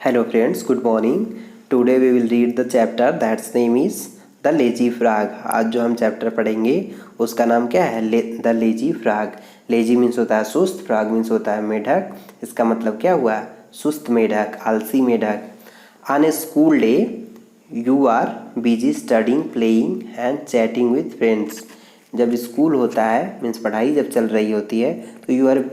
Hello friends, good morning. Today we will read the chapter that's name is The Lazy Frog. आज जो हम chapter पढ़ेंगे उसका नाम क्या है? The lazy frog. Lazy means होता है सुस्त, फ्रॉग मीन्स होता है मेढक. इसका मतलब क्या हुआ? सुस्त मेढक, आलसी मेढक. On a school day you are busy studying, playing and chatting with friends. जब स्कूल होता है मीन्स पढ़ाई जब चल रही होती है तो you are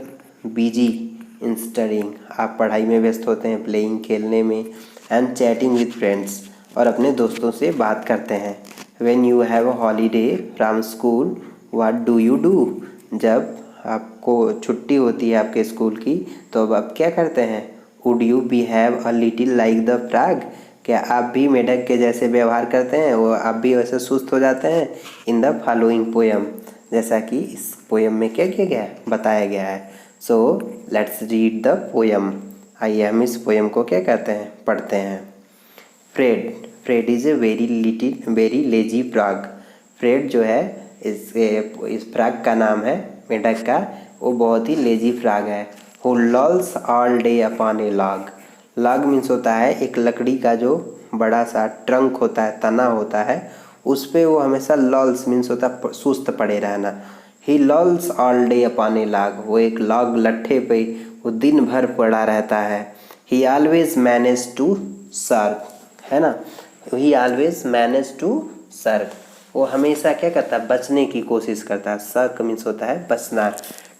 busy in studying, आप पढ़ाई में व्यस्त होते हैं, प्लेइंग खेलने में, एंड चैटिंग विथ फ्रेंड्स और अपने दोस्तों से बात करते हैं. When you have a holiday from school what do you do. जब आपको छुट्टी होती है आपके स्कूल की तो अब आप क्या करते हैं? Would you behave a little like the frog. क्या आप भी मेढक के जैसे व्यवहार करते हैं, वो आप भी वैसे सुस्त हो जाते हैं? इन द फॉलोइंग पोएम, जैसा कि इस पोएम में क्या किया गया है, बताया गया है. So let's read the poem. आइए हम इस पोएम को क्या कहते हैं, पढ़ते हैं. Fred. Fred is a very lazy frog. Fred जो है इस फ्रॉग का नाम है, मेढक का. वो बहुत ही लेजी फ्रॉग है. Who lols all day upon A log. Log means होता है एक लकड़ी का जो बड़ा सा ट्रंक होता है, तना होता है, उस पे वो हमेशा लॉल्स मीन्स होता है सुस्त पड़े रहना. ही लॉल्स ऑल डे अपॉन ए लॉग. वो एक लॉग लट्ठे पे वो दिन भर पड़ा रहता है. He always manage to serve, है ना. He always manage to serve. वो हमेशा क्या करता है, बचने की कोशिश करता है. सर्क मीन्स होता है बचना.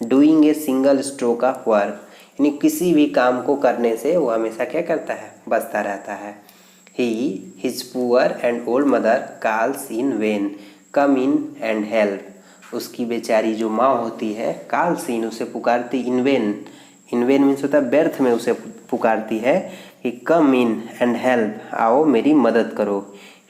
Doing a single stroke of work, यानी किसी भी काम को करने से वो हमेशा क्या करता है, बचता रहता है. His poor and old mother calls in when, come in and help. उसकी बेचारी जो माँ होती है, कॉल्स इन उसे पुकारती, इन वेन. इन वेन मीन्स होता है व्यर्थ में उसे पुकारती है कि कम इन एंड हेल्प, आओ मेरी मदद करो.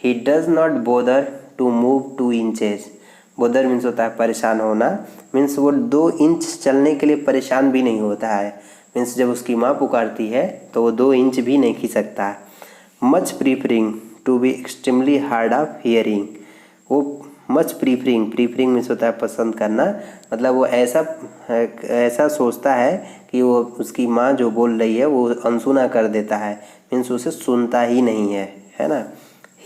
He does not bother to move 2 inches. Bother means होता है परेशान होना. मीन्स वो 2 इंच चलने के लिए परेशान भी नहीं होता है. मीन्स जब उसकी माँ पुकारती है तो वो 2 इंच भी नहीं खींच सकता है. Much preferring to be extremely hard of hearing. वो मच प्रीफरिंग मीन्स होता है पसंद करना. मतलब वो ऐसा सोचता है कि वो उसकी माँ जो बोल रही है वो अनसुना कर देता है. मीन्स उसे सुनता ही नहीं है ना.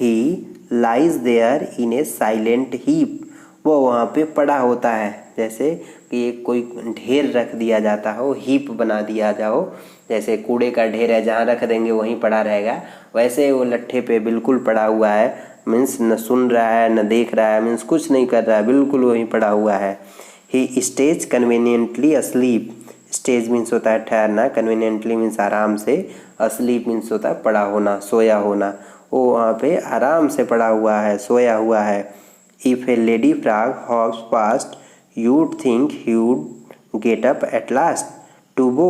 He lies there in a silent heap. वो वहाँ पे पड़ा होता है, जैसे कि एक कोई ढेर रख दिया जाता हो, हीप बना दिया जाओ. जैसे कूड़े का ढेर है, जहाँ रख देंगे वहीं पड़ा रहेगा, वैसे वो लट्ठे पे बिल्कुल पड़ा हुआ है. मीन्स न सुन रहा है न देख रहा है, मीन्स कुछ नहीं कर रहा है, बिल्कुल वहीं पड़ा हुआ है. He stays conveniently asleep. Stays means होता है ठहरना, कन्वीनियंटली मीन्स आराम से, अस्लीप मीन्स होता है पड़ा होना, सोया होना. वो वहाँ पे आराम से पड़ा हुआ है, सोया हुआ है. If A lady frog hops past you'd think he would get up at last to go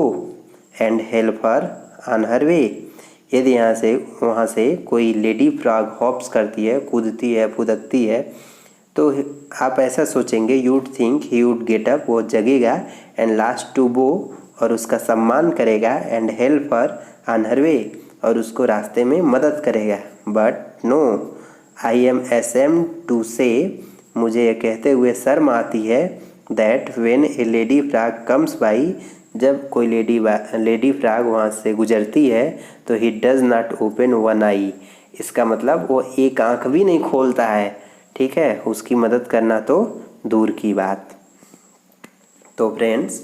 and help her on her way. यदि यहाँ से वहाँ से कोई लेडी फ्रॉग हॉप्स करती है, कूदती है, फुदकती है, तो आप ऐसा सोचेंगे you'd think he would get up, वो जगेगा, and last to go, और उसका सम्मान करेगा, and help her on her way, और उसको रास्ते में मदद करेगा. But no, I am ashamed to say, मुझे यह कहते हुए शर्म आती है, that when a lady frog comes by, जब कोई लेडी फ्रॉग वहाँ से गुजरती है तो he does not open one eye. इसका मतलब वो एक आँख भी नहीं खोलता है. ठीक है, उसकी मदद करना तो दूर की बात. तो फ्रेंड्स,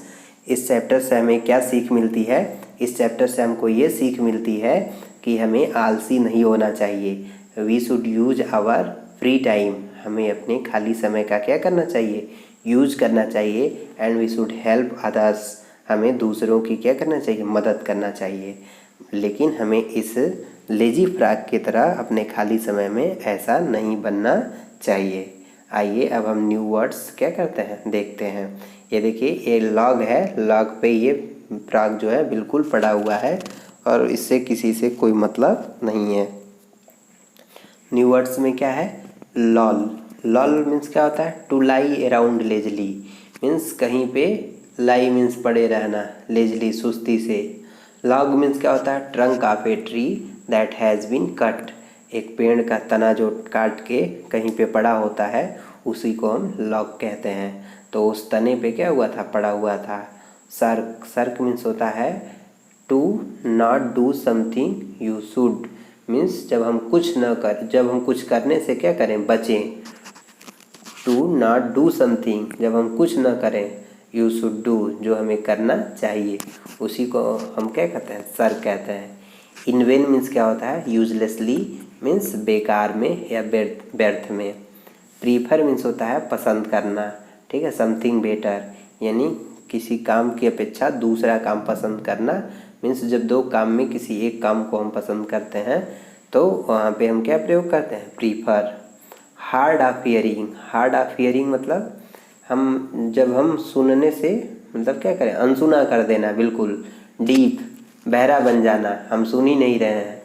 इस चैप्टर से हमें क्या सीख मिलती है? इस चैप्टर से हमको ये सीख मिलती है कि हमें आलसी नहीं होना चाहिए. We should use our free time. हमें अपने खाली समय का क्या करना चाहिए, यूज करना चाहिए. And we should help others. हमें दूसरों की क्या करना चाहिए, मदद करना चाहिए. लेकिन हमें इस लेजी फ्रॉग की तरह अपने खाली समय में ऐसा नहीं बनना चाहिए. आइए अब हम न्यू वर्ड्स क्या करते हैं, देखते हैं. ये देखिए, ये लॉग है, लॉग पे ये फ्रॉग जो है बिल्कुल पड़ा हुआ है और इससे किसी से कोई मतलब नहीं है. न्यू वर्ड्स में क्या है, लॉल. लॉल मीन्स क्या होता है, to lie around lazily. Means कहीं पे, लाई मीन्स पड़े रहना, लेजली सुस्ती से. लॉग मीन्स क्या होता है, trunk of a tree that has been cut. एक पेड़ का तना जो काट के कहीं पे पड़ा होता है उसी को हम लॉग कहते हैं. तो उस तने पे क्या हुआ था, पड़ा हुआ था. सर्क. सर्क मीन्स होता है to not do something you should means जब हम कुछ करने से क्या करें, बचें। टू नॉट डू समथिंग जब हम कुछ न करें, यू शुड डू जो हमें करना चाहिए, उसी को हम क्या कहते हैं, सर कहते हैं। इन वेन मीन्स क्या होता है, यूजलेसली मीन्स बेकार में या व्यर्थ में। प्रीफर मीन्स होता है पसंद करना, ठीक है। समथिंग बेटर यानी किसी काम की अपेक्षा दूसरा काम पसंद करना मीन्स जब दो काम में किसी एक काम को हम पसंद करते हैं तो वहाँ पे हम क्या प्रयोग करते हैं, प्रीफर। हार्ड ऑफ हियरिंग मतलब जब हम सुनने से मतलब क्या करें, अनसुना कर देना बिल्कुल। डीप बहरा बन जाना, हम सुन ही नहीं रहे हैं,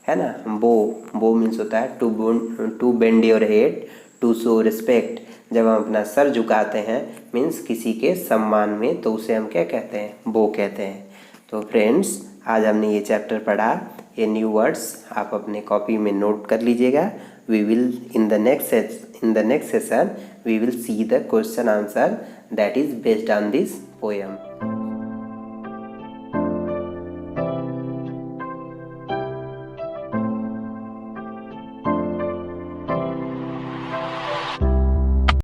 है ना। बो मीन्स होता है to bend your head to show respect जब हम अपना सर झुकाते हैं मीन्स किसी के सम्मान में, तो उसे हम क्या कहते हैं, बो कहते हैं। तो फ्रेंड्स आज हमने ये चैप्टर पढ़ा, ये न्यू वर्ड्स आप अपने कॉपी में नोट कर लीजिएगा। We will in the next session we will see the question answer that is based on this poem.